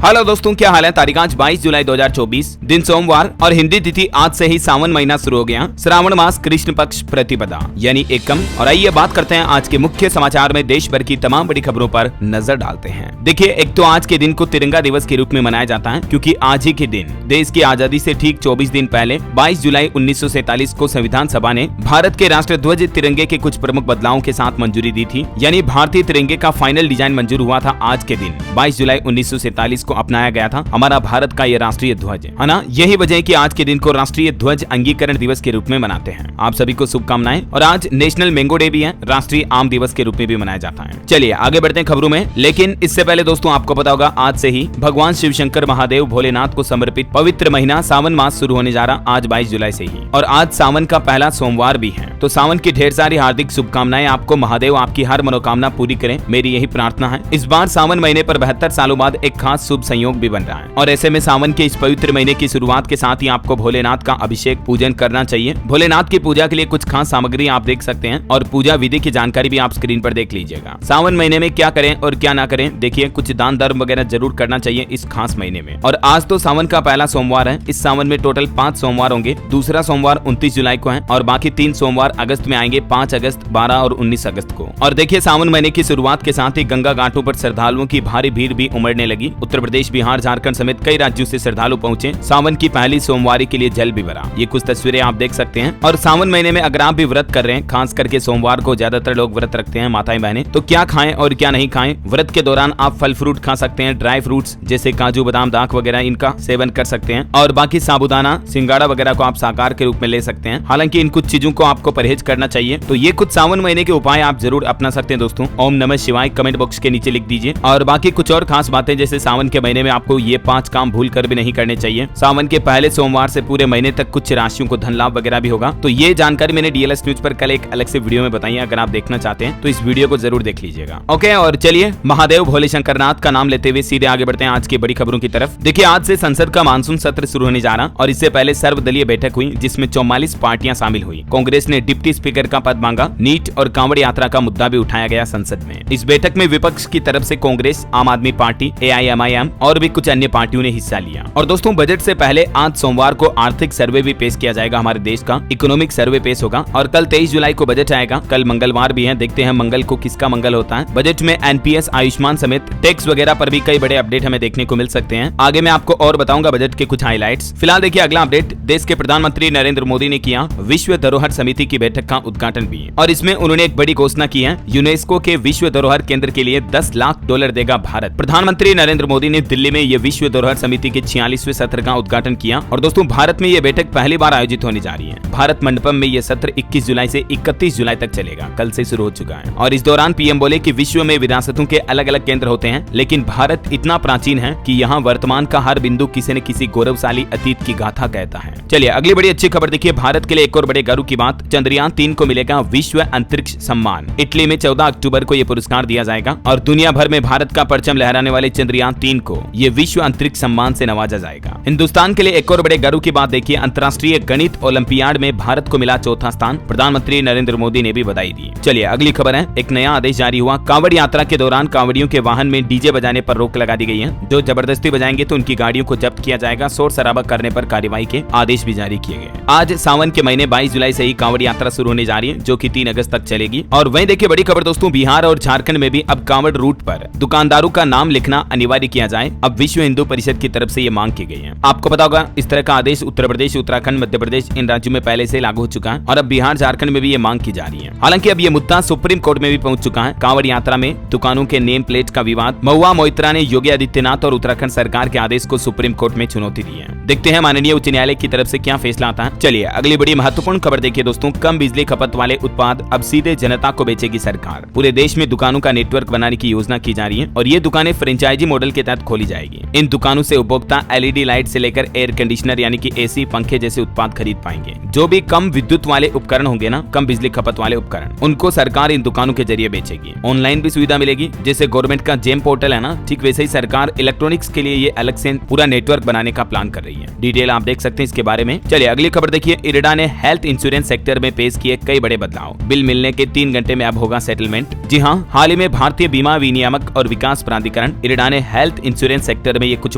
Hello दोस्तों, क्या हाल है। तारीख आज 22 जुलाई 2024, दिन सोमवार और हिंदी तिथि आज से ही सावन महीना शुरू हो गया। श्रावण मास कृष्ण पक्ष प्रतिपदा यानी एकम। और आइए बात करते हैं आज के मुख्य समाचार में देश भर की तमाम बड़ी खबरों पर नजर डालते हैं। देखिए, एक तो आज के दिन को तिरंगा दिवस के रूप में मनाया जाता है, क्योंकि आज ही के दिन देश की आजादी से ठीक 24 दिन पहले 22 जुलाई 1947 को संविधान सभा ने भारत के राष्ट्र ध्वज तिरंगे के कुछ प्रमुख बदलावों के साथ मंजूरी दी थी। यानी भारतीय तिरंगे का फाइनल डिजाइन मंजूर हुआ था आज के दिन 22 जुलाई 1947 को अपनाया गया था हमारा भारत का ये राष्ट्रीय ध्वज, है ना। यही वजह है कि आज के दिन को राष्ट्रीय ध्वज अंगीकरण दिवस के रूप में मनाते हैं। आप सभी को शुभकामनाएं। और आज नेशनल मैंगो डे भी है, राष्ट्रीय आम दिवस के रूप में भी मनाया जाता है। चलिए आगे बढ़ते हैं खबरों में। लेकिन इससे पहले दोस्तों, आपको पता होगा आज से ही भगवान शिव शंकर महादेव भोलेनाथ को समर्पित पवित्र महीना सावन मास शुरू होने जा रहा आज 22 जुलाई से ही। और आज सावन का पहला सोमवार भी है, तो सावन की ढेर सारी हार्दिक शुभकामनाएं आपको। महादेव आपकी हर मनोकामना पूरी करें, मेरी यही प्रार्थना है। इस बार सावन महीने पर 72 सालों बाद एक खास शुभ संयोग भी बन रहा है। और ऐसे में सावन के इस पवित्र महीने की शुरुआत के साथ ही आपको भोलेनाथ का अभिषेक पूजन करना चाहिए। भोलेनाथ की पूजा के लिए कुछ खास सामग्री आप देख सकते हैं और पूजा विधि की जानकारी भी आप स्क्रीन पर देख लीजिएगा। सावन महीने में क्या करें और क्या ना करें, देखिए कुछ दान धर्म वगैरह जरूर करना चाहिए इस खास महीने में। और आज तो सावन का पहला सोमवार है। इस सावन में टोटल 5 सोमवार होंगे। दूसरा सोमवार 29 जुलाई को है और बाकी 3 सोमवार अगस्त में आएंगे, 5 अगस्त, 12 और 19 अगस्त को। और देखिए, सावन महीने की शुरुआत के साथ ही गंगा घाटों पर श्रद्धालुओं की भारी भीड़ भी उमड़ने लगी। उत्तर प्रदेश, बिहार, झारखंड समेत कई राज्यों से श्रद्धालु पहुंचे। सावन की पहली सोमवारी के लिए जल भी भरा। ये कुछ तस्वीरें आप देख सकते हैं। और सावन महीने में अगर आप भी व्रत कर रहे हैं, खास करके सोमवार को ज्यादातर लोग व्रत रखते हैं माताएं बहनें, तो क्या खाएं और क्या नहीं खाएं। व्रत के दौरान आप फल फ्रूट खा सकते हैं, ड्राई फ्रूट्स जैसे काजू, बादाम, दाख वगैरह इनका सेवन कर सकते हैं। और बाकी साबूदाना, सिंगाड़ा वगैरह को आप साकार के रूप में ले सकते हैं। हालांकि इन कुछ चीजों को आपको परहेज करना चाहिए। तो ये कुछ सावन महीने के उपाय आप जरूर अपना सकते हैं दोस्तों। ओम नमः शिवाय कमेंट बॉक्स के नीचे लिख दीजिए। और बाकी कुछ और खास बातें, जैसे सावन के महीने में आपको ये 5 काम भूल कर भी नहीं करने चाहिए। सावन के पहले सोमवार से पूरे महीने तक कुछ राशियों को धन लाभ वगैरह भी होगा। तो ये जानकारी मैंने डीएलएस न्यूज पर कल एक अलग से वीडियो में बताई है। अगर आप देखना चाहते हैं तो इस वीडियो को जरूर देख लीजिएगा। ओके, और चलिए महादेव भोले शंकरनाथ का नाम लेते हुए सीधे आगे बढ़ते हैं आज की बड़ी खबरों की तरफ। देखिए, आज से संसद का मानसून सत्र शुरू होने जा रहा और इससे पहले सर्वदलीय बैठक हुई, जिसमें 44 पार्टियां शामिल हुई। कांग्रेस ने डिप्टी स्पीकर का पद मांगा। नीट और कांवड़ यात्रा का मुद्दा भी उठाया गया संसद में। इस बैठक में विपक्ष की तरफ से कांग्रेस, आम आदमी पार्टी, AIMIM और भी कुछ अन्य पार्टियों ने हिस्सा लिया। और दोस्तों, बजट से पहले आज सोमवार को आर्थिक सर्वे भी पेश किया जाएगा। हमारे देश का इकोनॉमिक सर्वे पेश होगा। और कल 23 जुलाई को बजट आएगा। कल मंगलवार भी है, देखते हैं मंगल को किसका मंगल होता है। बजट में NPS, आयुष्मान समेत टैक्स वगैरह पर भी कई बड़े अपडेट हमें देखने को मिल सकते हैं। आगे मैं आपको और बताऊंगा बजट के कुछ हाइलाइट्स। फिलहाल देखिए अगला अपडेट। देश के प्रधानमंत्री नरेंद्र मोदी ने किया विश्व धरोहर समिति की बैठक का उद्घाटन भी। और इसमें उन्होंने एक बड़ी घोषणा की है। यूनेस्को के विश्व धरोहर केंद्र के लिए $10 लाख देगा भारत। प्रधानमंत्री नरेंद्र मोदी ने दिल्ली में ये विश्व धरोहर समिति के 46वें सत्र का उद्घाटन किया। और दोस्तों, भारत में ये बैठक पहली बार आयोजित होने जा रही है। भारत मंडपम में ये सत्र 21 जुलाई से 31 जुलाई तक चलेगा। कल से शुरू हो चुका है। और इस दौरान पीएम बोले कि विश्व में विरासतों के अलग अलग केंद्र होते हैं, लेकिन भारत इतना प्राचीन है कि यहाँ वर्तमान का हर बिंदु किसी न किसी गौरवशाली अतीत की गाथा कहता है। चलिए अगली बड़ी अच्छी खबर देखिए। भारत के लिए एक और बड़े गर्व की बात, चंद्रयान 3 को मिलेगा विश्व अंतरिक्ष सम्मान। इटली में 14 अक्टूबर को ये पुरस्कार दिया जाएगा। और दुनिया भर में भारत का परचम लहराने वाले चंद्रयान 3 को ये विश्व अंतरिक्ष सम्मान से नवाजा जाएगा। हिंदुस्तान के लिए एक और बड़े गर्व की बात देखिए। अंतर्राष्ट्रीय गणित ओलंपियाड में भारत को मिला 4था स्थान। प्रधानमंत्री नरेंद्र मोदी ने भी बधाई दी। चलिए अगली खबर है। एक नया आदेश जारी हुआ। कांवड़ यात्रा के दौरान कांवड़ियों के वाहन में डीजे बजाने पर रोक लगा दी गई है। जो जबरदस्ती बजाएंगे तो उनकी गाड़ियों को जब्त किया जाएगा। शोर शराबा करने पर कार्रवाई के आदेश भी जारी किए गए। आज सावन के महीने 22 जुलाई से ही कांवड़ यात्रा शुरू होने जा रही है, जो कि 3 अगस्त तक चलेगी। और वहीं देखिए बड़ी खबर दोस्तों, बिहार और झारखंड में भी अब कांवड़ रूट पर दुकानदारों का नाम लिखना अनिवार्य किया जाए। अब विश्व हिंदू परिषद की तरफ से ये मांग की गई है। आपको पता होगा इस तरह का आदेश उत्तर प्रदेश, उत्तराखंड, मध्य प्रदेश इन राज्यों में पहले से लागू हो चुका है। और अब बिहार, झारखंड में भी ये मांग की जा रही है। हालांकि अब ये मुद्दा सुप्रीम कोर्ट में भी पहुंच चुका है। कांवड़ यात्रा में दुकानों के नेम प्लेट का विवाद। महुआ मोइत्रा ने योगी आदित्यनाथ और उत्तराखंड सरकार के आदेश को सुप्रीम कोर्ट में चुनौती दी है। देखते हैं माननीय उच्च न्यायालय की तरफ से क्या फैसला आता है। चलिए अगली बड़ी महत्वपूर्ण खबर देखिए दोस्तों। कम बिजली खपत वाले उत्पाद अब सीधे जनता को बेचेगी सरकार। पूरे देश में दुकानों का नेटवर्क बनाने की योजना की जा रही है। और ये दुकानें फ्रेंचाइजी मॉडल के तहत खोली जाएगी। इन दुकानों से उपभोक्ता LED लाइट से लेकर एयर कंडीशनर यानी कि AC, पंखे जैसे उत्पाद खरीद पाएंगे। जो भी कम विद्युत वाले उपकरण होंगे ना, कम बिजली खपत वाले उपकरण, उनको सरकार इन दुकानों के जरिए बेचेगी। ऑनलाइन भी सुविधा मिलेगी। जैसे गवर्नमेंट का जेम पोर्टल है ना, ठीक वैसे ही सरकार इलेक्ट्रॉनिक्स के लिए ये अलग से पूरा नेटवर्क बनाने का प्लान कर रही है। डिटेल आप देख सकते हैं इसके बारे में। चलिए अगली खबर देखिए, इरडा ने हेल्थ इंश्योरेंस सेक्टर में पेश किए कई बड़े बदलाव। बिल मिलने के 3 घंटे में अब होगा सेटलमेंट। जी हाँ, हाल ही में भारतीय बीमा विनियामक और विकास प्राधिकरण इरडा ने हेल्थ इंश्योरेंस सेक्टर में ये कुछ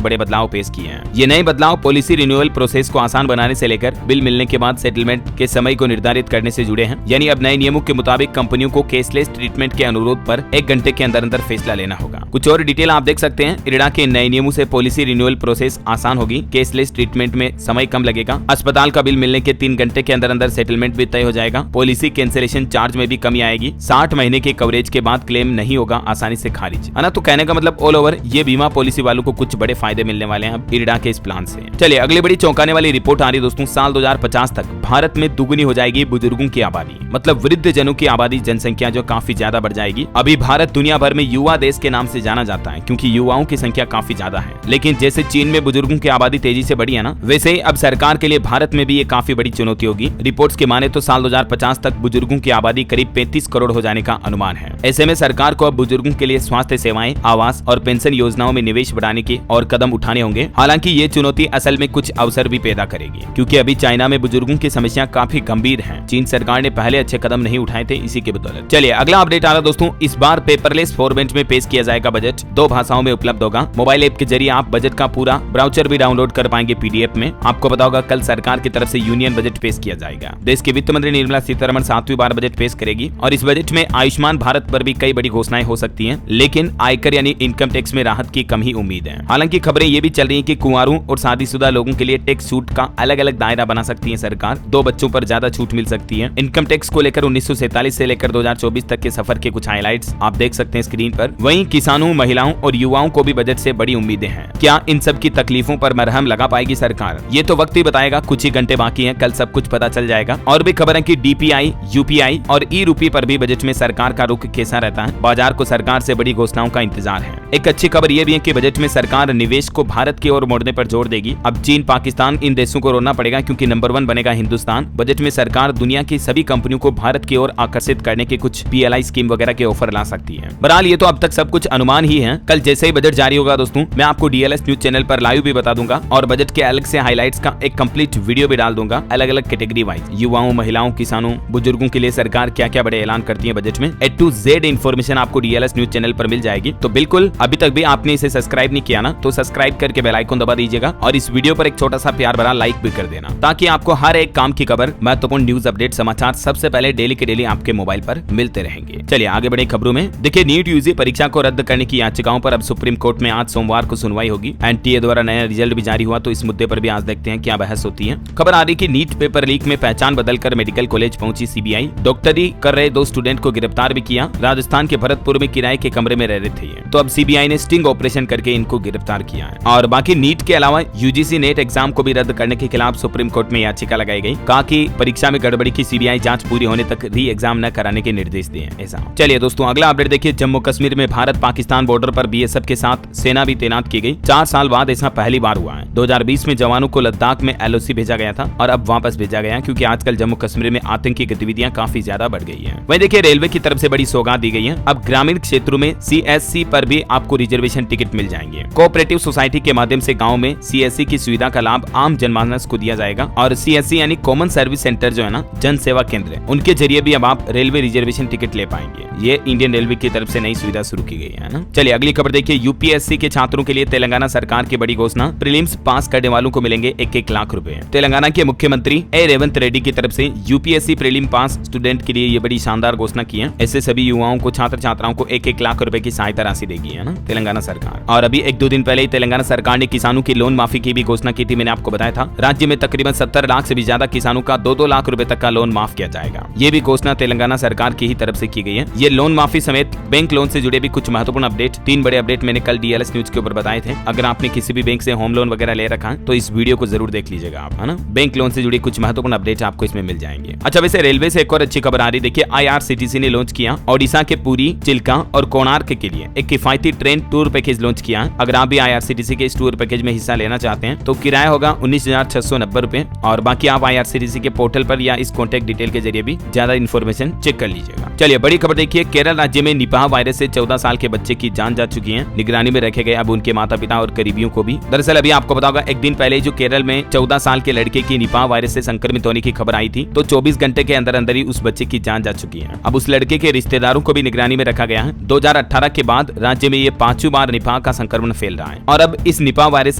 बड़े बदलाव पेश किए हैं। ये नए बदलाव पॉलिसी रिन्यूअल प्रोसेस को आसान बनाने से लेकर बिल मिलने के बाद सेटलमेंट के समय को निर्धारित करने से जुड़े हैं। यानी अब नए नियमों के मुताबिक कंपनियों को केसलेस ट्रीटमेंट के अनुरोध पर 1 घंटे के अंदर अंदर फैसला लेना होगा। कुछ और डिटेल आप देख सकते हैं। इरडा के नए नियमों से पॉलिसी रिन्यूअल प्रोसेस आसान होगी, केसलेस ट्रीटमेंट में समय कम लगेगा, अस्पताल का बिल मिलने के 3 घंटे के अंदर अंदर सेटलमेंट भी तय हो जाएगा, पॉलिसी कैंसिलेशन चार्ज में भी कमी आएगी, 60 महीने के कवरेज के बाद क्लेम नहीं होगा आसानी से खारिज, है ना। तो कहने का मतलब ऑल ओवर ये बीमा पॉलिसी वालों को कुछ बड़े फायदे मिलने वाले हैं अब इरडा के इस प्लान से। चलिए अगली बड़ी चौंकाने वाली रिपोर्ट आ रही है दोस्तों। साल 2050 तक भारत में दुगनी हो जाएगी बुजुर्गों की आबादी, मतलब वृद्ध जनों की आबादी, जनसंख्या जो काफी ज्यादा बढ़ जाएगी। अभी भारत दुनिया भर में युवा देश के नाम से जाना जाता है क्योंकि युवाओं की संख्या काफी ज्यादा है। लेकिन जैसे चीन में बुजुर्गों की आबादी तेजी से बढ़ी है ना, वैसे ही अब सरकार के लिए भारत में भी ये काफी बड़ी चुनौती होगी। रिपोर्ट्स के माने तो साल 2050 तक बुजुर्गों की आबादी करीब 35 करोड़ हो जाने का अनुमान है। ऐसे में सरकार को अब बुजुर्गों के लिए स्वास्थ्य सेवाएं, आवास और पेंशन योजनाओं में निवेश बढ़ाने के और कदम उठाने होंगे। हालांकि ये चुनौती असल में कुछ अवसर भी पैदा करेगी क्योंकि अभी चाइना में बुजुर्गों की समस्या काफी गंभीर है। चीन सरकार ने पहले अच्छे कदम नहीं उठाए थे इसी के बदौलत। चलिए अगला अपडेट आ रहा दोस्तों। इस बार पेपरलेस फॉर्मेट में पेश किया जाएगा बजट, 2 भाषाओं में उपलब्ध होगा। मोबाइल ऐप के जरिए आप बजट का पूरा ब्राउचर भी डाउनलोड कर पाएंगे पीडीएफ में। आपको पता होगा कल सरकार की तरफ से यूनियन बजट पेश किया जाएगा। देश की वित्त मंत्री निर्मला सीतारमण 7वीं बार बजट पेश करेगी और इस बजट में आयुष्मान भारत पर भी कई बड़ी घोषणाएं हो सकती हैं, लेकिन आयकर यानी इनकम टैक्स में राहत की कम ही उम्मीद है। हालांकि खबरें ये भी चल रही हैं कि कुंवारों और शादीशुदा लोगों के लिए टैक्स छूट का अलग अलग दायरा बना सकती है सरकार। 2 बच्चों पर ज्यादा छूट मिल सकती है। इनकम टैक्स को लेकर 1947 से लेकर 2024 तक के सफर के कुछ हाइलाइट्स आप देख सकते हैं स्क्रीन पर। वहीं किसानों, महिलाओं और युवाओं को भी बजट से बड़ी उम्मीदें हैं। क्या इन सब की तकलीफों पर मरहम लगा पाएगी सरकार? ये तो वक्त ही बताएगा, कुछ ही घंटे बाकी हैं, कल सब कुछ पता चल जाएगा। और भी खबर है कि डीपीआई, यूपीआई और ई रूपी पर भी बजट में सरकार का रुख कैसा रहता है। बाजार को सरकार से बड़ी घोषणाओं का इंतजार है। एक अच्छी खबर यह भी है कि बजट में सरकार निवेश को भारत की ओर मोड़ने पर जोर देगी। अब चीन, पाकिस्तान इन देशों को रोना पड़ेगा क्योंकि नंबर 1 बनेगा हिंदुस्तान। बजट में सरकार दुनिया की सभी कंपनियों को भारत की ओर आकर्षित करने के कुछ पीएलआई स्कीम वगैरह के ऑफर ला सकती है। बहरहाल ये तो अब तक सब कुछ अनुमान ही है। कल जैसे ही बजट जारी होगा दोस्तों, मैं आपको डीएलएस न्यूज चैनल पर लाइव भी बता दूंगा और बजट के अलग से हाइलाइट्स का एक कंप्लीट वीडियो भी डाल दूंगा अलग अलग कैटेगरी वाइज। युवाओं, महिलाओं, किसानों, बुजुर्गों के लिए सरकार क्या क्या बड़े ऐलान करती है बजट में, A to Z इन्फॉर्मेशन आपको डीएलएस न्यूज चैनल पर मिल जाएगी। तो बिल्कुल अभी तक भी आपने इसे सब्सक्राइब नहीं किया ना, तो सब्सक्राइब करके बेल आइकन दबा दीजिएगा और इस वीडियो पर एक छोटा सा प्यार भरा लाइक भी कर देना ताकि आपको हर एक काम की खबर, महत्वपूर्ण न्यूज अपडेट, समाचार सबसे पहले डेली के डेली आपके मोबाइल पर मिलते रहेंगे। चलिए आगे बढ़े खबरों में। देखिए, नीट यूजी परीक्षा को रद्द करने की याचिकाओं पर अब सुप्रीम कोर्ट में आज सोमवार को सुनवाई होगी। एनटीए द्वारा नया रिजल्ट भी जारी हुआ तो इस मुद्दे पर भी आज देखते हैं क्या बहस होती है। खबर आ रही कि नीट पेपर लीक में पहचान बदलकर मेडिकल कॉलेज पहुंची सीबीआई। डॉक्टरी कर रहे 2 स्टूडेंट को गिरफ्तार भी किया। राजस्थान के भरतपुर में किराए के कमरे में रह रहे थे ये, तो अब सीबीआई ने स्टिंग ऑपरेशन करके इनको गिरफ्तार किया है। और बाकी नीट के अलावा यूजीसी नेट एग्जाम को भी रद्द करने के खिलाफ सुप्रीम कोर्ट में याचिका लगाई गई। कहा कि परीक्षा में गड़बड़ी की सीबीआई जांच पूरी होने तक री एग्जाम न कराने के निर्देश दिए। ऐसा। चलिए दोस्तों अगला अपडेट देखिए। जम्मू कश्मीर में भारत पाकिस्तान बॉर्डर पर बीएसएफ के साथ सेना भी तैनात की गई। 4 साल बाद ऐसा पहली बार हुआ है। 2020 में जवानों को लद्दाख में एलओसी भेजा गया था और अब वापस भेजा गया क्योंकि आजकल जम्मू कश्मीर में आतंकी गतिविधियां काफी ज्यादा बढ़ गई हैं। वहीं देखिए, रेलवे की तरफ से बड़ी सौगात दी गई है। अब ग्रामीण क्षेत्रों में सीएससी पर भी आपको रिजर्वेशन टिकट मिल जाएंगे। कोऑपरेटिव सोसाइटी के माध्यम से गाँव में सीएससी की सुविधा का लाभ आम जनमानस को दिया जाएगा और सीएससी यानी कॉमन सर्विस सेंटर जो है ना, जन सेवा केंद्र, उनके जरिए भी अब आप रेलवे रिजर्वेशन टिकट ले पाएंगे। ये इंडियन रेलवे की तरफ से नई सुविधा शुरू की गई है ना। चलिए अगली खबर देखिए। यूपीएससी के छात्रों के लिए तेलंगाना सरकार की बड़ी घोषणा। प्रीलिम्स पास करने वालों को मिलेंगे 1-1 लाख रुपए। तेलंगाना के मुख्यमंत्री रेवंत रेड्डी की तरफ से यूपीएससी प्रीलिम पास स्टूडेंट के लिए ये बड़ी शानदार घोषणा की है। ऐसे सभी युवाओं को, छात्र छात्राओं को 1-1 लाख रुपए की सहायता राशि देगी, है ना, तेलंगाना सरकार। और अभी 1-2 दिन पहले ही तेलंगाना सरकार ने किसानों की लोन माफी की भी घोषणा की थी। मैंने आपको बताया था राज्य में तकरीबन 70 लाख से भी ज्यादा किसानों का 2-2 लाख रुपए तक का लोन माफ किया जाएगा। ये भी घोषणा तेलंगाना सरकार की ही तरफ से की गई है। ये लोन माफी समेत बैंक लोन से जुड़े भी कुछ महत्वपूर्ण अपडेट, 3 बड़े अपडेट मैंने कल डीएलएस न्यूज के ऊपर बताए थे। अगर आपने किसी भी बैंक से होम लोन वगैरह ले रखा है तो इस वीडियो को जरूर देख लीजिएगा आप, है ना। बैंक लोन से जुड़ी कुछ महत्वपूर्ण अपडेट आपको इसमें मिल जाएंगे। अच्छा, वैसे रेलवे से एक और अच्छी खबर आ रही। देखिए, आईआरसीटीसी ने लॉन्च किया ओडिशा के पुरी, चिल्का और कोणार्क के लिए एक किफायती ट्रेन टूर पैकेज लॉन्च किया। अगर आप भी आईआरसीटीसी के इस टूर पैकेज में हिस्सा लेना चाहते हैं तो किराया होगा 19,690 रुपए और बाकी आप आईआरसीटीसी के पोर्टल पर या इस कॉन्टैक्ट डिटेल के जरिए भी ज्यादा इन्फॉर्मेशन चेक कर लीजिएगा। चलिए बड़ी खबर देखिए। केरल राज्य में निपाह वायरस से 14 साल के बच्चे की जान जा चुकी है। निगरानी में रखे गए अब उनके माता पिता और करीबियों को भी। दरअसल अभी आपको बताओगा एक दिन पहले जो केरल में 14 साल के लड़के की निपाह वायरस से संक्रमित होने की खबर आई थी, तो 24 घंटे के अंदर अंदर ही उस बच्चे की जान जा चुकी है। अब उस लड़के के रिश्तेदारों को भी निगरानी में रखा गया है। 2018 के बाद राज्य में ये 5वीं बार निपाह का संक्रमण फैल रहा है और अब इस निपाह वायरस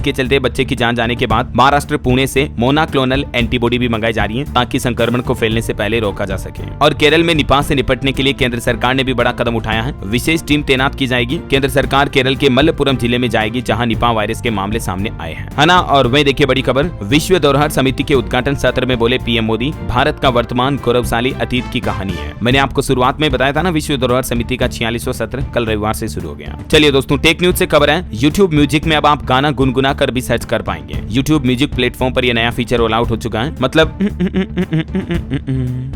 के चलते बच्चे की जान जाने के बाद महाराष्ट्र पुणे से मोनोक्लोनल एंटीबॉडी भी मंगाई जा रही है ताकि संक्रमण को फैलने से पहले रोका जा सके। और केरल में निपाह से निपटने के लिए केंद्र सरकार ने भी बड़ा कदम उठाया है। विशेष टीम तैनात की जाएगी। केंद्र सरकार केरल के मलप्पुरम जिले में जाएगी जहां निपाह वायरस के मामले सामने आए हैं, है ना। और वही देखिए बड़ी खबर, विश्व धरोहर समिति के उद्घाटन सत्र में बोले पीएम मोदी, भारत का वर्तमान गौरवशाली अतीत की कहानी है। मैंने आपको शुरुआत में बताया था ना, विश्व धरोहर समिति का 46वां सत्र कल रविवार से शुरू हो गया। चलिए दोस्तों, टेक न्यूज से खबर है, यूट्यूब म्यूजिक में अब आप गाना गुनगुना कर भी सर्च कर पाएंगे। यूट्यूब म्यूजिक प्लेटफॉर्म पर यह नया फीचर रोल आउट हो चुका है। मतलब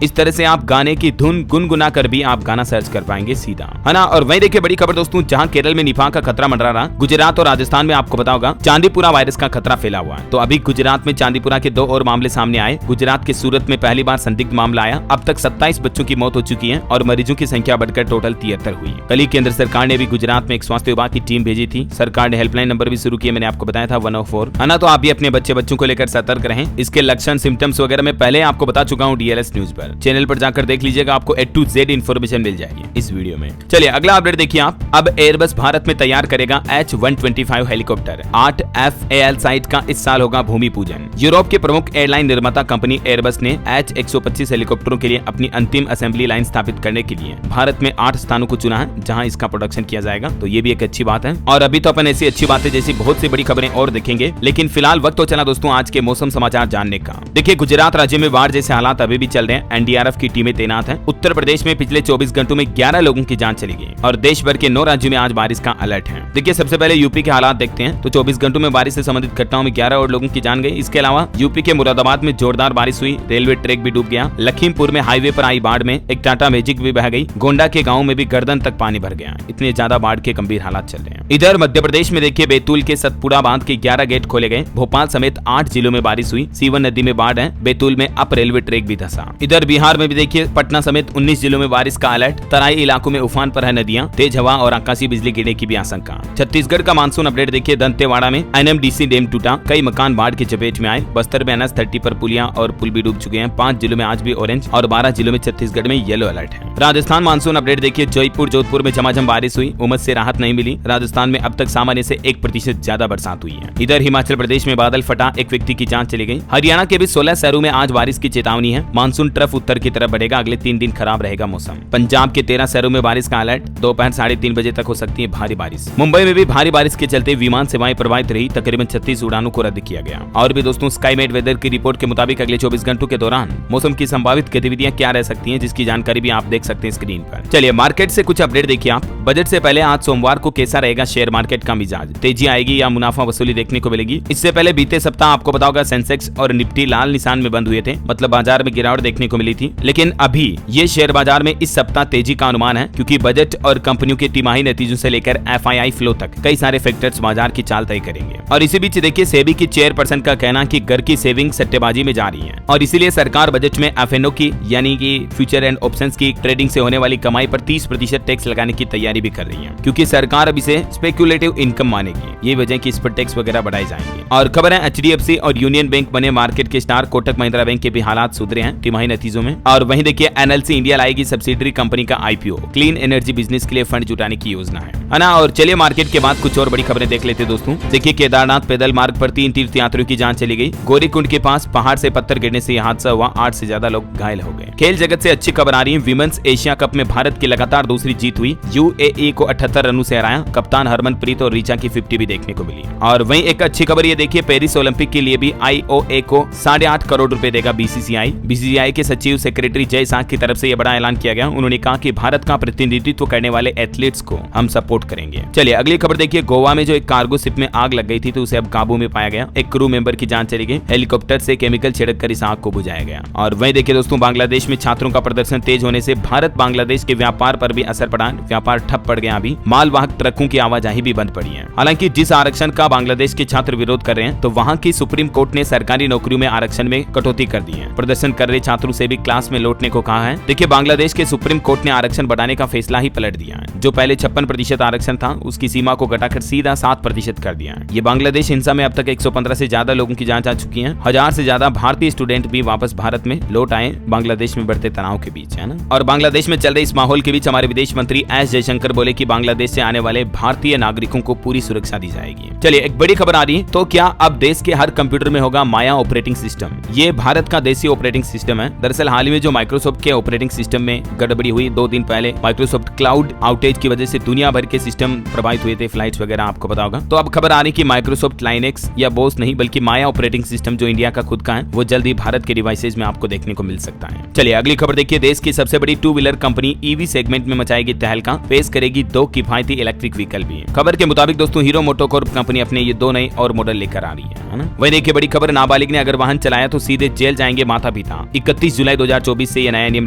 इस तरह से आप गाने की धुन गुनगुना कर भी आप गाना सर्च कर पाएंगे सीधा, है ना। और वहीं देखिए बड़ी खबर दोस्तों, जहां केरल में निपाह का खतरा मंडरा रहा, गुजरात और राजस्थान में आपको पता होगा चांदीपुरा वायरस का खतरा फैला हुआ है। तो अभी गुजरात में चांदीपुरा के 2 और मामले सामने आए। गुजरात के सूरत में पहली बार संदिग्ध मामला आया। अब तक 27 बच्चों की मौत हो चुकी है और मरीजों की संख्या बढ़कर टोटल 73 हुई। कल ही केंद्र सरकार ने भी गुजरात में एक स्वास्थ्य विभाग की टीम भेजी थी। सरकार ने हेल्पलाइन नंबर भी शुरू किया, मैंने आपको बताया था 104, है ना। तो आप भी अपने बच्चों को लेकर सतर्क रहें। इसके लक्षण सिम्टम्स वगैरह मैं पहले आपको बता चुका हूँ डीएलएस न्यूज पर, चैनल पर जाकर देख लीजिएगा, आपको A to Z इन्फॉर्मेशन मिल जाएगी इस वीडियो में। चलिए अगला अपडेट देखिए आप, अब एयरबस भारत में तैयार करेगा H125 हेलीकॉप्टर। 8 FAL साइट का इस साल होगा भूमि पूजन। यूरोप के प्रमुख एयरलाइन निर्माता कंपनी एयरबस ने H125 हेलीकॉप्टरों के लिए अपनी अंतिम असेंबली लाइन स्थापित करने के लिए भारत में 8 स्थानों को चुना है जहां इसका प्रोडक्शन किया जाएगा। तो ये भी एक अच्छी बात है। और अभी तो अपन ऐसी अच्छी बातें जैसी बहुत सी बड़ी खबरें और देखेंगे, लेकिन फिलहाल वक्त तो चला दोस्तों आज के मौसम समाचार जानने का। देखिए गुजरात राज्य में बाढ़ जैसे हालात अभी भी चल रहे हैं। एनडीआरएफ की टीमें तैनात हैं। उत्तर प्रदेश में पिछले 24 घंटों में 11 लोगों की जान चली गई और देश भर के 9 राज्यों में आज बारिश का अलर्ट है। देखिए सबसे पहले यूपी के हालात देखते हैं। तो 24 घंटों में बारिश से संबंधित घटनाओं में 11 और लोगों की जान गई। इसके अलावा यूपी के मुरादाबाद में जोरदार बारिश हुई, रेलवे ट्रैक भी डूब गया। लखीमपुर में हाईवे पर आई बाढ़ में एक टाटा मैजिक भी बह गई। गोंडा के गाँव में भी गर्दन तक पानी भर गया। इतने ज्यादा बाढ़ के गंभीर हालात चल रहे हैं। इधर मध्य प्रदेश में देखिए बैतूल के सतपुड़ा बांध के 11 गेट खोले गए। भोपाल समेत 8 जिलों में बारिश हुई। सीवन नदी में बाढ़ है। बैतूल में अप रेलवे ट्रैक भी धंसा। इधर बिहार में भी देखिए पटना समेत 19 जिलों में बारिश का अलर्ट। तराई इलाकों में उफान पर है नदियां। तेज हवा और आकाशीय बिजली गिरने की भी आशंका। छत्तीसगढ़ का मानसून अपडेट देखिए, दंतेवाड़ा में एनएमडीसी डैम टूटा, कई मकान बाढ़ की चपेट में आए। बस्तर में NH30 पर पुलिया और पुल भी डूब चुके हैं। 5 जिलों में आज भी ऑरेंज और 12 जिलों में छत्तीसगढ़ में येलो अलर्ट है। राजस्थान मानसून अपडेट देखिए, जयपुर जोधपुर में झमाझम बारिश हुई, उमस से राहत नहीं मिली। राजस्थान में अब तक सामान्य से 1% ज्यादा बरसात हुई है। इधर हिमाचल प्रदेश में बादल फटा, एक व्यक्ति की जान चली गई। हरियाणा के भी 16 शहरों में आज बारिश की चेतावनी है। मानसून ट्रफ उत्तर की तरफ बढ़ेगा, अगले 3 दिन खराब रहेगा मौसम। पंजाब के 13 शहरों में बारिश का अलर्ट, दोपहर 3:30 बजे तक हो सकती है भारी बारिश। मुंबई में भी भारी बारिश के चलते विमान सेवाएं प्रभावित रही, तकरीबन 36 उड़ानों को रद्द किया गया। और भी दोस्तों स्काईमेट वेदर की रिपोर्ट के मुताबिक अगले 24 घंटों के दौरान मौसम की संभावित गतिविधियां क्या रह सकती हैं, जिसकी जानकारी भी आप देख सकते हैं स्क्रीन पर। चलिए मार्केट से कुछ अपडेट देखिए आप। बजट से पहले आज सोमवार को कैसा रहेगा शेयर मार्केट का मिजाज, तेजी आएगी या मुनाफा वसूली देखने को मिलेगी। इससे पहले बीते सप्ताह आपको पता होगा सेंसेक्स और निफ्टी लाल निशान में बंद हुए थे, मतलब बाजार में गिरावट देखने को मिली थी। लेकिन अभी ये शेयर बाजार में इस सप्ताह तेजी का अनुमान है, क्योंकि बजट और कंपनियों के तिमाही नतीजों से लेकर FII फ्लो तक कई सारे फैक्टर्स बाजार की चाल तय करेंगे। और इसी बीच देखिए सेबी की चेयरपर्सन का कहना कि घर की सेविंग सट्टेबाजी में जा रही है और इसीलिए सरकार बजट में FNO की यानी कि फ्यूचर एंड ऑप्शंस की ट्रेडिंग से होने वाली कमाई पर 30% टैक्स लगाने की तैयारी भी कर रही है, क्योंकि सरकार अब इसे स्पेक्युलेटिव इनकम मानेगी। ये वजह की इस पर टैक्स वगैरह बढ़ाए जाएंगे। और खबर है HDFC और यूनियन बैंक बने मार्केट के स्टार। कोटक महिंद्रा बैंक के भी हालात सुधरे हैं तिमाही नतीजों में। और वहीं देखिए NLC इंडिया लाएगी सब्सिडरी कंपनी का IPO, क्लीन एनर्जी बिजनेस के लिए फंड जुटाने की योजना है ना। और चलिए मार्केट के बाद कुछ और बड़ी खबरें देख लेते दोस्तों। देखिए केदारनाथ पैदल मार्ग पर 3 तीर्थयात्रियों की जान चली गई। गौरीकुंड के पास पहाड़ से पत्थर गिरने से यह हादसा हुआ, 8 से ज्यादा लोग घायल हो गए। खेल जगत से अच्छी खबर आ रही है, विमेंस एशिया कप में भारत की लगातार दूसरी जीत हुई। UAE को 78 रनों से हराया। कप्तान हरमनप्रीत और रीचा की 50 भी देखने को मिली। और वहीं एक अच्छी खबर ये देखिए, पेरिस ओलंपिक के लिए भी IOA को 8.5 करोड़ रुपए देगा BCCI के सचिव सेक्रेटरी जय शाह की तरफ से यह बड़ा ऐलान किया गया। उन्होंने कहा कि भारत का प्रतिनिधित्व करने वाले एथलीट्स को हम सपोर्ट करेंगे। चलिए अगली खबर देखिए, गोवा में जो एक कार्गो शिप में आग लग गई थी तो उसे अब काबू में पाया गया। एक क्रू मेंबर की जान चली गई। हेलीकॉप्टर से केमिकल छिड़क कर इस आग को बुझाया गया। और वहीं देखिए दोस्तों, बांग्लादेश में छात्रों का प्रदर्शन तेज होने से भारत बांग्लादेश के व्यापार पर भी असर पड़ा। व्यापार ठप पड़ गया। अभी मालवाहक ट्रकों की आवाजाही भी बंद पड़ी है। हालांकि जिस आरक्षण का बांग्लादेश के छात्र विरोध कर रहे हैं, तो वहां की सुप्रीम कोर्ट ने सरकारी नौकरियों में आरक्षण में कटौती कर दी है। प्रदर्शन कर रहे छात्रों से भी क्लास में लौटने को कहा है। देखिए बांग्लादेश के सुप्रीम कोर्ट ने आरक्षण बढ़ाने का फैसला ही पलट दिया है। जो पहले 56% आरक्षण था, उसकी सीमा को घटाकर सीधा 7% कर दिया है। ये बांग्लादेश हिंसा में अब तक 115 से ज्यादा लोगों की जान आ चुकी है। 1000 से ज्यादा भारतीय स्टूडेंट भी वापस भारत में लौट आए बांग्लादेश में बढ़ते तनाव के बीच, है ना। और बांग्लादेश में चल रहे इस माहौल के बीच हमारे विदेश मंत्री एस जयशंकर बोले कि बांग्लादेश से आने वाले भारतीय नागरिकों को पूरी सुरक्षा दी जाएगी। चलिए एक बड़ी खबर आ रही है, तो क्या अब देश के हर कंप्यूटर में होगा माया ऑपरेटिंग सिस्टम। ये भारत का देसी ऑपरेटिंग सिस्टम है। दरअसल हाल ही में जो माइक्रोसॉफ्ट के ऑपरेटिंग सिस्टम में गड़बड़ी हुई 2 दिन पहले, माइक्रोसॉफ्ट क्लाउड आउटेज की वजह से दुनिया भर के सिस्टम प्रभावित हुए थे, फ्लाइट्स वगैरह आपको पता होगा। तो अब खबर आ रही कि माइक्रोसॉफ्ट लाइनेक्स या बोस नहीं बल्कि माया ऑपरेटिंग सिस्टम जो इंडिया का खुद का है, वो जल्द ही भारत के डिवाइसेज में आपको देखने को मिल सकता है। चलिए अगली खबर देखिए, देश की सबसे बड़ी 2 व्हीलर कंपनी ईवी सेगमेंट में मचाएगी तहलका, पेश करेगी 2 किफायती इलेक्ट्रिक व्हीकल भी। खबर के मुताबिक दोस्तों हीरो मोटोकॉर्प कंपनी अपने ये 2 नए और मॉडल लेकर आ रही है ना। वही देखिए बड़ी खबर, नाबालिग ने अगर वाहन चलाया तो सीधे जेल जाएंगे माता पिता। 31 जुलाई 2024 से ये नया नियम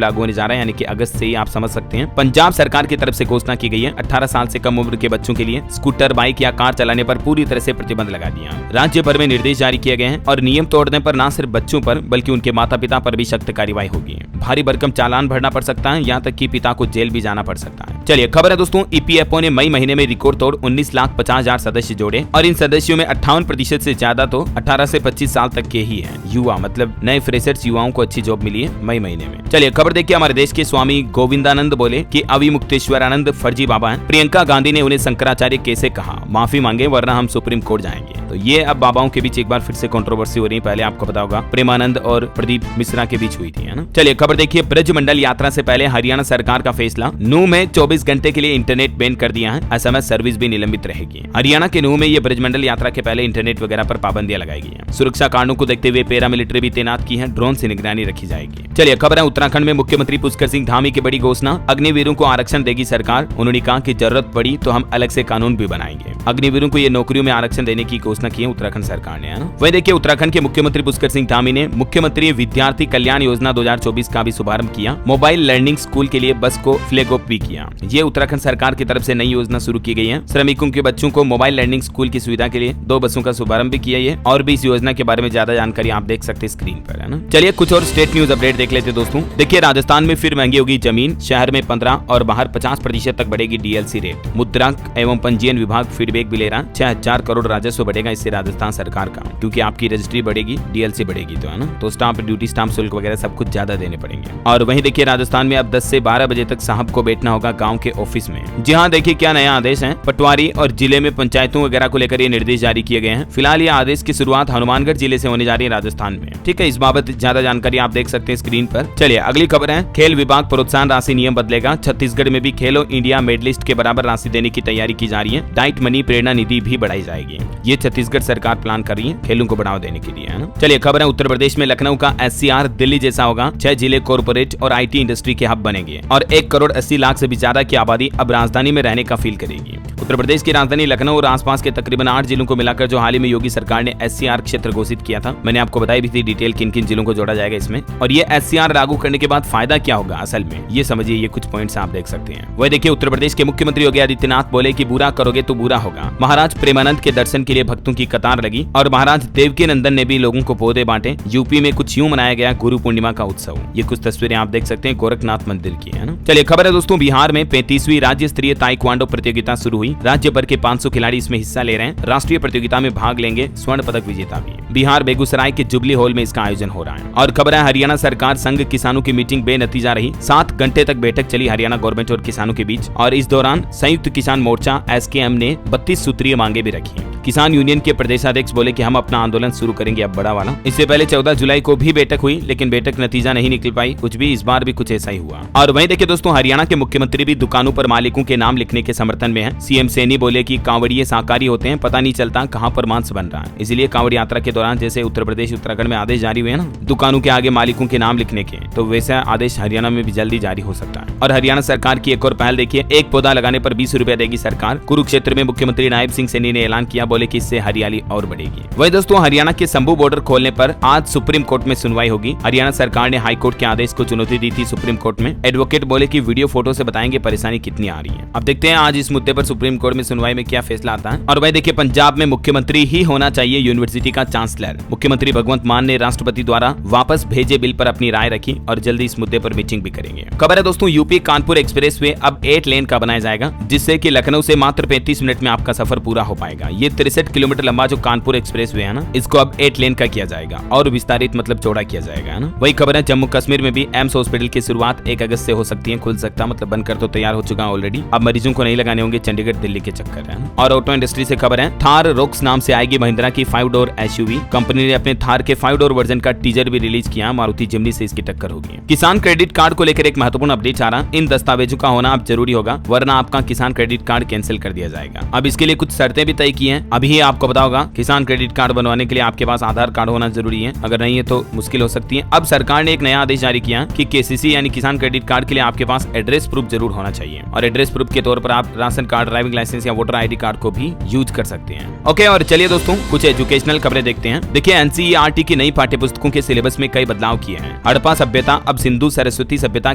लागू होने जा रहा है, यानी कि अगस्त से ही आप समझ सकते हैं। पंजाब सरकार की तरफ से घोषणा की गई है। 18 साल से कम उम्र के बच्चों के लिए स्कूटर, बाइक या कार चलाने पर पूरी तरह से प्रतिबंध लगा दिया। राज्य भर में निर्देश जारी किए गए हैं और नियम तोड़ने पर न सिर्फ बच्चों पर बल्कि उनके माता पिता पर भी सख्त कार्रवाई होगी। भारी भरकम चालान भरना पड़ सकता है, यहाँ तक कि पिता को जेल भी जाना पड़ सकता है। चलिए खबर है दोस्तों, ईपीएफओ ने मई महीने में रिकॉर्ड तोड़ 19,50,000 सदस्य जोड़े और इन सदस्यों में 58% से ज्यादा तो 18 से 25 साल तक के ही हैं। युवा मतलब नए फ्रेशर्स युवाओं को अच्छी जॉब मिली है मई महीने में। चलिए खबर देखिए, हमारे देश के स्वामी गोविंदानंद बोले कि अविमुक्तेश्वरानंद फर्जी बाबा हैं। प्रियंका गांधी ने उन्हें शंकराचार्य कैसे कहा, माफी मांगे वरना हम सुप्रीम कोर्ट जाएंगे। तो ये अब बाबाओं के बीच एक बार फिर से कंट्रोवर्सी हो रही है। पहले आपको पता होगा प्रेमानंद और प्रदीप मिश्रा के बीच हुई थी, है ना। चलिए खबर देखिए, ब्रजमंडल यात्रा से पहले हरियाणा सरकार का फैसला, नूह में 24 घंटे के लिए इंटरनेट बैन कर दिया है, एसएमएस सर्विस भी निलंबित रहेगी। हरियाणा के नूह में ये ब्रजमंडल यात्रा के पहले इंटरनेट वगैरह पर पाबंदियां लगाई गई है। सुरक्षा कारणों को देखते हुए पैरामिलिट्री भी तैनात की है, ड्रोन से निगरानी रखी जाएगी। चलिए खबर है, उत्तराखंड में मुख्यमंत्री पुष्कर सिंह धामी की बड़ी घोषणा, अग्निवीरों को आरक्षण देगी सरकार। उन्होंने कहा कि जरूरत पड़ी तो हम अलग से कानून भी बनाएंगे। अग्निवीरों को ये नौकरियों में आरक्षण देने की घोषणा की है उत्तराखंड सरकार ने, है ना। वही देखिए, उत्तराखंड के मुख्यमंत्री पुष्कर सिंह धामी ने मुख्यमंत्री विद्यार्थी कल्याण योजना 2024 का भी शुभारंभ किया। मोबाइल लर्निंग स्कूल के लिए बस को फ्लैग ऑफ भी किया। ये उत्तराखंड सरकार की तरफ से नई योजना शुरू की गई है। श्रमिकों के बच्चों को मोबाइल लर्निंग स्कूल की सुविधा के लिए 2 बसों का शुभारंभ भी किया है। और भी इस योजना के बारे में ज्यादा जानकारी आप देख सकते हैं स्क्रीन पर, है ना। चलिए कुछ और स्टेट न्यूज अपडेट देख लेते दोस्तों। देखिए राजस्थान में फिर महंगी होगी जमीन, शहर में 15 और बाहर 50% तक बढ़ेगी डीएलसी रेट। मुद्रांक एवं पंजीयन विभाग फीडबैक भी ले रहा है। 6000 करोड़ राजस्व बढ़ेगा इससे राजस्थान सरकार का, क्योंकि आपकी रजिस्ट्री बढ़ेगी, डीएलसी बढ़ेगी, तो है ना। तो स्टाम्प ड्यूटी, स्टाम्प शुल्क वगैरह सब कुछ ज्यादा देने पड़ेंगे। और वहीं देखिए राजस्थान में अब 10 से 12 बजे तक साहब को बैठना होगा गाँव के ऑफिस में। जी हाँ, देखिए क्या नया आदेश है। पटवारी और जिले में पंचायतों वगैरह को लेकर ये निर्देश जारी किए गए हैं। फिलहाल ये आदेश की शुरुआत हनुमानगढ़ जिले से होने जा रही है राजस्थान में, ठीक है। इस बाबत ज्यादा जानकारी आप देख सकते हैं स्क्रीन पर। चलिए अगली खबर है, खेल विभाग प्रोत्साहन राशि नियम बदलेगा। छत्तीसगढ़ में भी खेलो इंडिया मेडलिस्ट के बराबर राशि देने की तैयारी की जा रही है। डाइट मनी प्रेरणा निधि भी बढ़ाई जाएगी। ये छत्तीसगढ़ सरकार प्लान कर रही है खेलों को बढ़ावा देने के लिए, है ना। चलिए खबर है, उत्तर प्रदेश में लखनऊ का एससीआर दिल्ली जैसा होगा। 6 जिले कॉर्पोरेट और आईटी इंडस्ट्री के हब बनेंगे और 1 करोड़ 80 लाख से भी ज्यादा की आबादी अब राजधानी में रहने का फील करेगी। उत्तर प्रदेश की राजधानी लखनऊ और आसपास के तकरीबन 8 जिलों को मिलाकर जो हाल ही में योगी सरकार ने एससीआर क्षेत्र घोषित किया था, मैंने आपको बताई भी थी डिटेल किन किन जिलों को जोड़ा जाएगा इसमें। और ये एससीआर लागू करने के बाद फायदा क्या होगा असल में, ये समझिए। ये कुछ पॉइंट्स आप देख सकते हैं। वही देखिए, उत्तर प्रदेश के मुख्यमंत्री योगी आदित्यनाथ बोले कि बुरा करोगे तो बुरा होगा। महाराज प्रेमानंद के दर्शन के लिए भक्तों की कतार लगी और महाराज देवकी नंदन ने भी लोगों को पौधे बांटे। यूपी में कुछ यूं मनाया गया गुरु पूर्णिमा का उत्सव। ये कुछ तस्वीरें आप देख सकते हैं गोरखनाथ मंदिर की, है ना। चलिए खबर है दोस्तों, बिहार में 35वीं राज्य स्तरीय ताइक्वांडो प्रतियोगिता शुरू हुई। राज्य भर के 500 खिलाड़ी इसमें हिस्सा ले रहे हैं। राष्ट्रीय प्रतियोगिता में भाग लेंगे स्वर्ण पदक विजेता भी। बिहार बेगूसराय के जुबली हॉल में इसका आयोजन हो रहा है। और खबर है, हरियाणा सरकार संघ किसानों की मीटिंग बेनतीजा रही। 7 घंटे तक बैठक चली हरियाणा गवर्नमेंट और किसानों के बीच और इस दौरान संयुक्त किसान मोर्चा एसकेएम ने 32 सूत्रीय मांगे भी रखी। किसान यूनियन के प्रदेशाध्यक्ष बोले कि हम अपना आंदोलन शुरू करेंगे अब बड़ा वाला। इससे पहले 14 जुलाई को भी बैठक हुई, लेकिन बैठक नतीजा नहीं निकल पाई कुछ भी। इस बार भी कुछ ऐसा ही हुआ। और वहीं देखिए दोस्तों, हरियाणा के मुख्यमंत्री भी दुकानों पर मालिकों के नाम लिखने के समर्थन में है। सीएम सैनी बोले कि कांवड़िये शाकाहारी होते हैं, पता नहीं चलता कहां पर मांस बन रहा है। इसलिए कांवड़ यात्रा के दौरान जैसे उत्तर प्रदेश उत्तराखंड में आदेश जारी हुए ना दुकानों के आगे मालिकों के नाम लिखने के, तो वैसा आदेश हरियाणा में भी जल्दी जारी हो सकता है। और हरियाणा सरकार की एक और पहल देखिए, 1 पौधा लगाने पर 20 रुपया देगी सरकार। कुरुक्षेत्र में मुख्यमंत्री नायब सिंह सैनी ने ऐलान किया, बोले कि इससे हरियाली और बढ़ेगी। वही दोस्तों, हरियाणा के शंभू बॉर्डर खोलने पर आज सुप्रीम कोर्ट में सुनवाई होगी। हरियाणा सरकार ने हाई कोर्ट के आदेश को चुनौती दी थी सुप्रीम कोर्ट में। एडवोकेट बोले कि वीडियो फोटो से बताएंगे परेशानी कितनी आ रही है। अब देखते हैं आज इस मुद्दे पर सुप्रीम कोर्ट में सुनवाई में क्या फैसला आता है। और वही देखिए, पंजाब में मुख्यमंत्री ही होना चाहिए यूनिवर्सिटी का चांसलर। मुख्यमंत्री भगवंत मान ने राष्ट्रपति द्वारा वापस भेजे बिल पर अपनी राय रखी और जल्दी इस मुद्दे पर मीटिंग भी करेंगे। खबर है दोस्तों, यूपी कानपुर एक्सप्रेसवे अब 8 लेन का बनाया जाएगा, जिससे कि लखनऊ से मात्र 35 मिनट में आपका सफर पूरा हो पाएगा। ये 63 किलोमीटर किलोमीटर लंबा जो कानपुर एक्सप्रेस वे है ना, इसको अब 8 लेन का किया जाएगा और विस्तारित मतलब चौड़ा किया जाएगा, है ना। वही खबर है जम्मू कश्मीर में भी एम्स हॉस्पिटल की शुरुआत 1 अगस्त से हो सकती है, खुल सकता मतलब बनकर तो तैयार हो चुका ऑलरेडी। अब मरीजों को नहीं लगाने होंगे चंडीगढ़ दिल्ली के चक्कर, है ना। और ऑटो इंडस्ट्री से खबर है थार रोक्स नाम से आएगी महिंद्रा की 5 डोर एसयूवी। कंपनी ने अपने थार के 5 डोर वर्जन का टीजर भी रिलीज किया, मारुति जिम्नी से इसकी टक्कर होगी। किसान क्रेडिट कार्ड को लेकर एक महत्वपूर्ण अपडेट आ रहा, इन दस्तावेजों का होना अब जरूरी होगा वरना आपका किसान क्रेडिट कार्ड कैंसिल कर दिया जाएगा। अब इसके लिए कुछ शर्तें भी तय की हैं। अभी आपको पता होगा किसान क्रेडिट कार्ड बनवाने के लिए आपके पास आधार कार्ड होना जरूरी है, अगर नहीं है तो मुश्किल हो सकती है। अब सरकार ने एक नया आदेश जारी किया कि केसीसी यानी किसान क्रेडिट कार्ड के लिए आपके पास एड्रेस प्रूफ जरूर होना चाहिए और एड्रेस प्रूफ के तौर पर आप राशन कार्ड, ड्राइविंग लाइसेंस या वोटर आईडी कार्ड को भी यूज कर सकते हैं। ओके, और चलिए दोस्तों कुछ एजुकेशनल खबरें देखते हैं। देखिए एनसीईआरटी की नई पाठ्य पुस्तकों के सिलेबस में कई बदलाव किए हैं। हड़प्पा सभ्यता अब सिंधु सरस्वती सभ्यता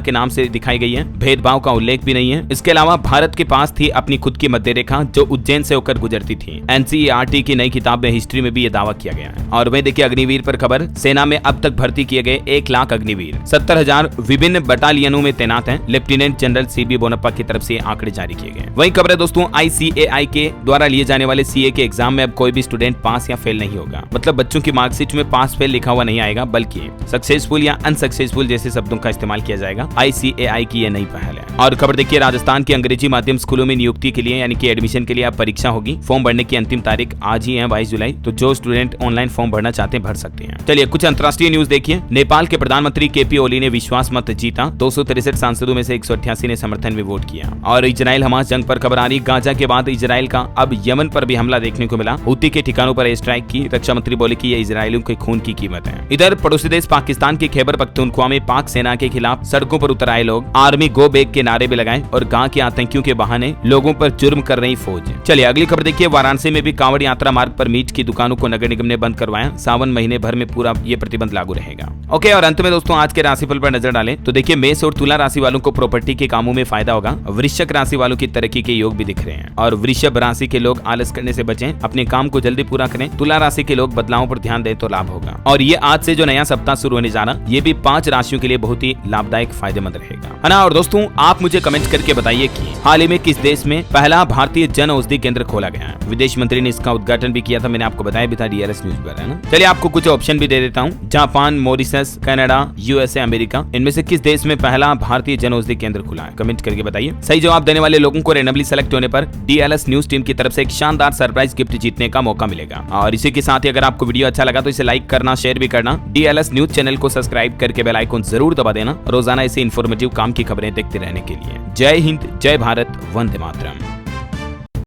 के नाम से दिखाई गई है, भेदभाव का उल्लेख भी नहीं है। इसके अलावा भारत के पास थी अपनी खुद की मध्य रेखा जो उज्जैन से होकर गुजरती थी। एनसीईआरटी की नई किताब में हिस्ट्री में भी ये दावा किया गया है। और वही देखिए अग्निवीर पर खबर, सेना में अब तक भर्ती किए गए 1 लाख अग्निवीर 70,000 विभिन्न बटालियनों में तैनात हैं। लेफ्टिनेंट जनरल सीबी बोनप्पा की तरफ से आंकड़े जारी किए गए। वही खबर है दोस्तों ICAI के द्वारा लिए जाने वाले CA के एग्जाम में अब कोई भी स्टूडेंट पास या फेल नहीं होगा। मतलब बच्चों की मार्कशीट में पास फेल लिखा हुआ नहीं आएगा, बल्कि सक्सेसफुल या अनसक्सेसफुल जैसे शब्दों का इस्तेमाल किया जाएगा। ICAI की यह नई पहल है। और खबर देखिए राजस्थान के अंग्रेजी माध्यम स्कूलों में नियुक्ति के लिए यानी कि एडमिशन के लिए अब परीक्षा होगी। फॉर्म भरने की अंतिम तारीख आज ही है 22 जुलाई। तो जो स्टूडेंट ऑनलाइन फॉर्म भरना चाहते हैं भर सकते हैं। चलिए कुछ अंतर्राष्ट्रीय न्यूज देखिए। नेपाल के प्रधानमंत्री KP ओली ने विश्वास मत जीता, 263 सांसदों में से 188 ने समर्थन में वोट किया। और इजराइल हमास जंग पर खबर आ रही, गाजा के बाद इजराइल का अब यमन पर भी हमला देखने को मिला। हूती के ठिकानों पर स्ट्राइक की, रक्षा मंत्री बोले कि ये इजरायलियों के खून की कीमत है। इधर पड़ोसी देश पाकिस्तान के खैबर पख्तूनख्वा में पाक सेना के खिलाफ सड़कों पर उतर आए लोग आर्मी गो बैक के नारे भी लगाए और गांव के आतंकियों के बहाने लोगों पर जुर्म कर रही फौज। चलिए अगली खबर देखिए। वाराणसी में भी कांवड़ यात्रा मार्ग पर मीट की दुकानों को नगर निगम ने बंद करवाया। सावन महीने भर में पूरा ये प्रतिबंध लागू रहेगा। ओके, और अंत में दोस्तों आज के राशिफल पर नजर डालें तो देखिए मेष और तुला राशि वालों को प्रॉपर्टी के कामों में फायदा होगा। वृश्चिक राशि वालों की तरक्की के योग भी दिख रहे हैं। और वृषभ राशि के लोग आलस करने से बचें, अपने काम को जल्दी पूरा करें। तुला राशि के लोग बदलावों पर ध्यान दें तो लाभ होगा। और ये आज से जो नया सप्ताह शुरू होने जा रहा ये भी 5 राशियों के लिए बहुत ही लाभदायक फायदेमंद रहेगा, है ना। और दोस्तों आप मुझे कमेंट करके बताइए कि हाल ही में किस देश में पहला भारतीय जन औषधि केंद्र खोला गया है। विदेश मंत्री ने इसका उद्घाटन भी किया था, मैंने आपको बताया भी था DLS न्यूज पर, है ना। चलिए आपको कुछ ऑप्शन भी दे देता हूँ। Japan, Mauritius, Canada, USA, America, इनमें से किस देश में पहला भारतीय जन औषधि केंद्र खुला है? कमेंट करके बताइए। सही जवाब देने वाले लोगों को रैंडमली सेलेक्ट होने पर DLS न्यूज टीम की तरफ से एक शानदार सरप्राइज गिफ्ट जीतने का मौका मिलेगा। और इसी के साथ ही अगर आपको वीडियो अच्छा लगा तो इसे लाइक करना, शेयर भी करना। DLS न्यूज चैनल को सब्सक्राइब करके बेल आइकन जरूर दबा देना रोजाना ऐसे इन्फॉर्मेटिव काम की खबरें देखते रहने के लिए। जय हिंद, जय भारत, वंदे मातरम।